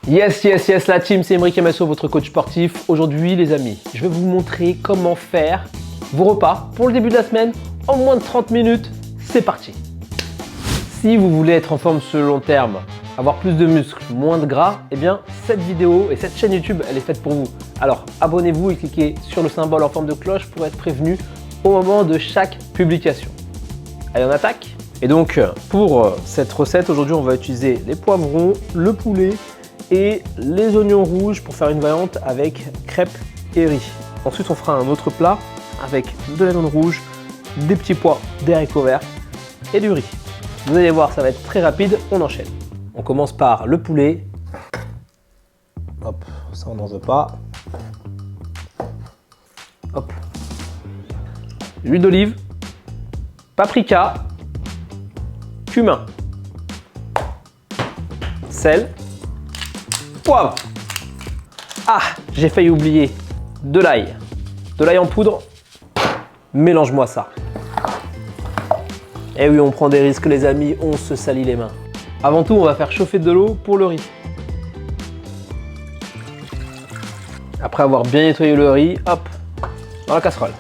Yes, la team, c'est Emeric MSO, votre coach sportif. Aujourd'hui, les amis, je vais vous montrer comment faire vos repas pour le début de la semaine en moins de 30 minutes. C'est parti. Si vous voulez être en forme sur le long terme, avoir plus de muscles, moins de gras, eh bien, cette vidéo et cette chaîne YouTube, elle est faite pour vous. Alors, abonnez-vous et cliquez sur le symbole en forme de cloche pour être prévenu au moment de chaque publication. Allez, on attaque. Et donc, pour cette recette, aujourd'hui, on va utiliser les poivrons, le poulet et les oignons rouges pour faire une variante avec crêpes et riz. Ensuite, on fera un autre plat avec de la viande rouge, des petits pois, des haricots verts et du riz. Vous allez voir, ça va être très rapide, on enchaîne. On commence par le poulet. Hop, ça on n'en veut pas. Hop. L'huile d'olive, paprika, cumin, sel, poivre. Ah, j'ai failli oublier de l'ail. De l'ail en poudre. Mélange-moi ça. Eh oui, on prend des risques les amis, on se salit les mains. Avant tout, on va faire chauffer de l'eau pour le riz. Après avoir bien nettoyé le riz, hop, dans la casserole.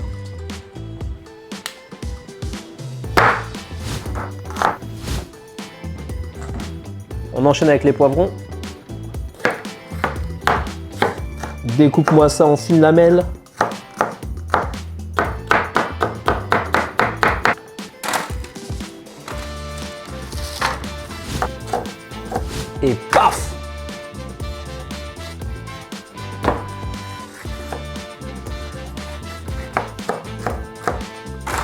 On enchaîne avec les poivrons. Découpe-moi ça en fines lamelles. Et paf!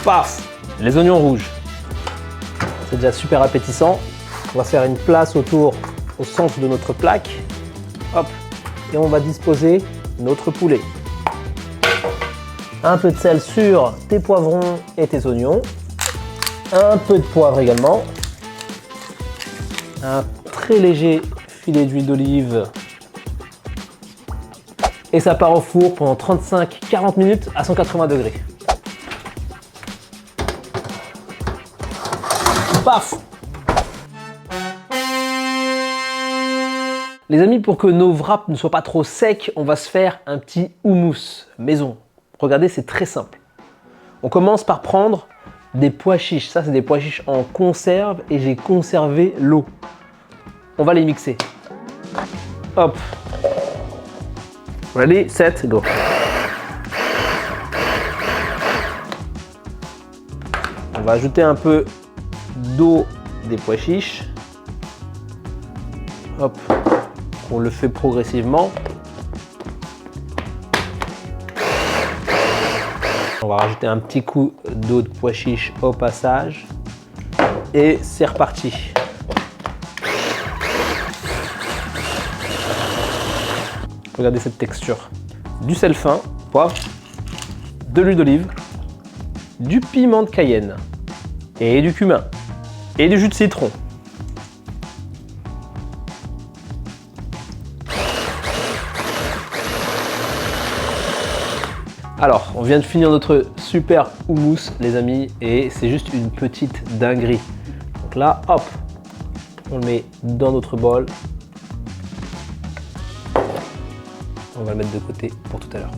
Paf! Les oignons rouges. C'est déjà super appétissant. On va faire une place autour, au centre de notre plaque. Hop! Et on va disposer notre poulet. Un peu de sel sur tes poivrons et tes oignons. Un peu de poivre également. Un très léger filet d'huile d'olive. Et ça part au four pendant 35-40 minutes à 180 degrés. Paf! Les amis, pour que nos wraps ne soient pas trop secs, on va se faire un petit houmous maison. Regardez, c'est très simple. On commence par prendre des pois chiches. Ça, c'est des pois chiches en conserve et j'ai conservé l'eau. On va les mixer. Hop. Ready, set, go. On va ajouter un peu d'eau des pois chiches. Hop. On le fait progressivement. On va rajouter un petit coup d'eau de pois chiche au passage. Et c'est reparti. Regardez cette texture. Du sel fin, poivre, de l'huile d'olive, du piment de Cayenne et du cumin et du jus de citron. Alors, on vient de finir notre super houmous, les amis, et c'est juste une petite dinguerie. Donc là, hop, on le met dans notre bol. On va le mettre de côté pour tout à l'heure.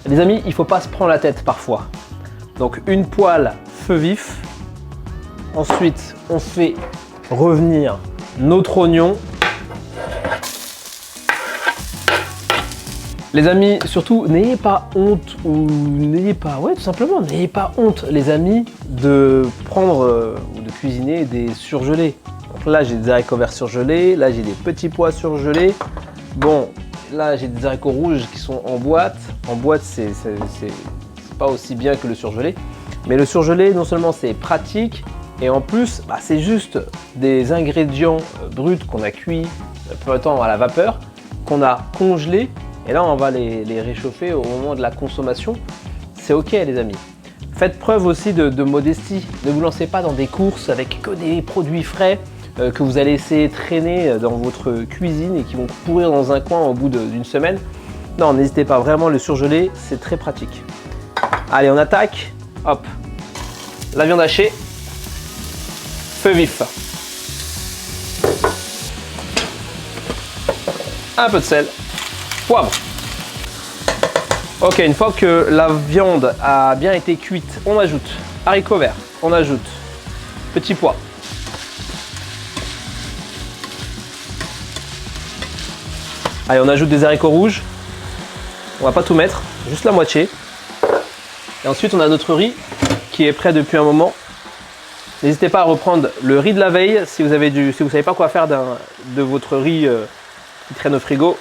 Les amis, il ne faut pas se prendre la tête parfois. Donc une poêle feu vif. Ensuite, on fait revenir notre oignon. Les amis, surtout, n'ayez pas honte ou n'ayez pas, tout simplement, n'ayez pas honte, les amis, de prendre ou de cuisiner des surgelés. Donc là, j'ai des haricots verts surgelés, là, j'ai des petits pois surgelés. Bon, là, j'ai des haricots rouges qui sont en boîte. En boîte, c'est pas aussi bien que le surgelé. Mais le surgelé, non seulement c'est pratique, et en plus, c'est juste des ingrédients bruts qu'on a cuits peu de temps à la vapeur, qu'on a congelés. Et là, on va les réchauffer au moment de la consommation. C'est ok, les amis. Faites preuve aussi de modestie. Ne vous lancez pas dans des courses avec que des produits frais que vous allez essayer traîner dans votre cuisine et qui vont pourrir dans un coin au bout d'une semaine. Non, n'hésitez pas, vraiment, le surgelé, c'est très pratique. Allez, on attaque. Hop, la viande hachée. Feu vif. Un peu de sel. Poivre. Ok, une fois que la viande a bien été cuite, on ajoute haricots verts, on ajoute petits pois. Allez, on ajoute des haricots rouges. On va pas tout mettre, juste la moitié. Et ensuite, on a notre riz qui est prêt depuis un moment. N'hésitez pas à reprendre le riz de la veille si vous ne savez pas quoi faire de votre riz qui traîne au frigo.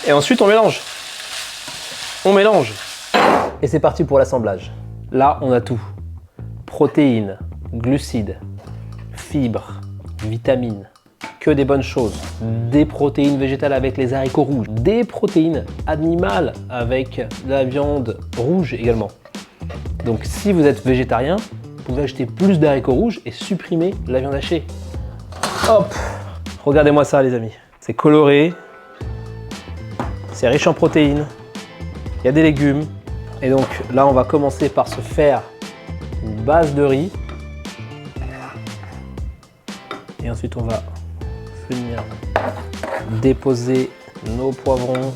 Et ensuite, on mélange. On mélange. Et c'est parti pour l'assemblage. Là, on a tout. Protéines, glucides, fibres, vitamines. Que des bonnes choses. Des protéines végétales avec les haricots rouges. Des protéines animales avec la viande rouge également. Donc si vous êtes végétarien, vous pouvez acheter plus d'haricots rouges et supprimer la viande hachée. Hop! Regardez-moi ça les amis. C'est coloré. C'est riche en protéines. Il y a des légumes. Et donc là, on va commencer par se faire une base de riz. Et ensuite, on va venir déposer nos poivrons.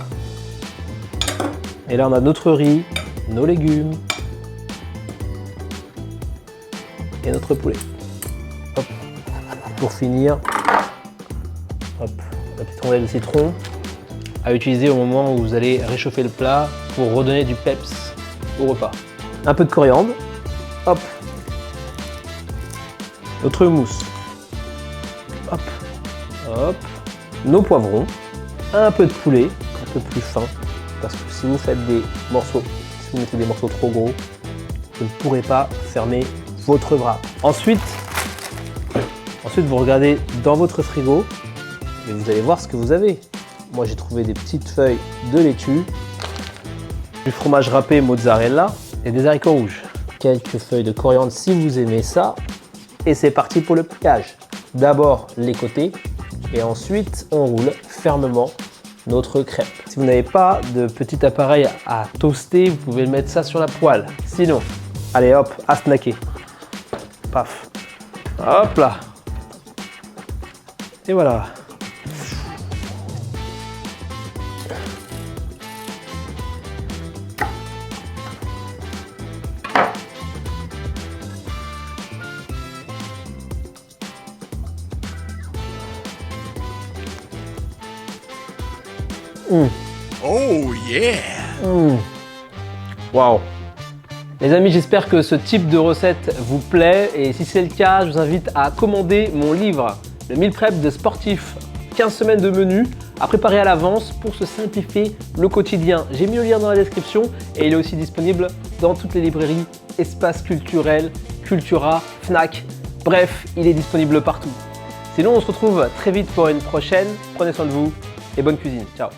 Et là, on a notre riz, nos légumes et notre poulet. Hop. Pour finir, hop, la petite rondelle de citron à utiliser au moment où vous allez réchauffer le plat pour redonner du peps au repas. Un peu de coriandre, hop, notre mousse, hop, hop, nos poivrons, un peu de poulet, un peu plus fin, parce que si vous faites des morceaux, si vous mettez des morceaux trop gros, vous ne pourrez pas fermer votre wrap. Ensuite, vous regardez dans votre frigo et vous allez voir ce que vous avez. Moi, j'ai trouvé des petites feuilles de laitue, du fromage râpé mozzarella et des haricots rouges. Quelques feuilles de coriandre si vous aimez ça. Et c'est parti pour le pliage. D'abord les côtés et ensuite on roule fermement notre crêpe. Si vous n'avez pas de petit appareil à toaster, vous pouvez mettre ça sur la poêle. Sinon, allez hop, à snacker. Paf. Hop là. Et voilà. Oh yeah! Waouh! Les amis, j'espère que ce type de recette vous plaît et si c'est le cas, je vous invite à commander mon livre, le meal prep de sportif, 15 semaines de menu à préparer à l'avance pour se simplifier le quotidien. J'ai mis le lien dans la description et il est aussi disponible dans toutes les librairies, espaces culturels, Cultura, Fnac, bref, il est disponible partout. Sinon, on se retrouve très vite pour une prochaine. Prenez soin de vous et bonne cuisine. Ciao!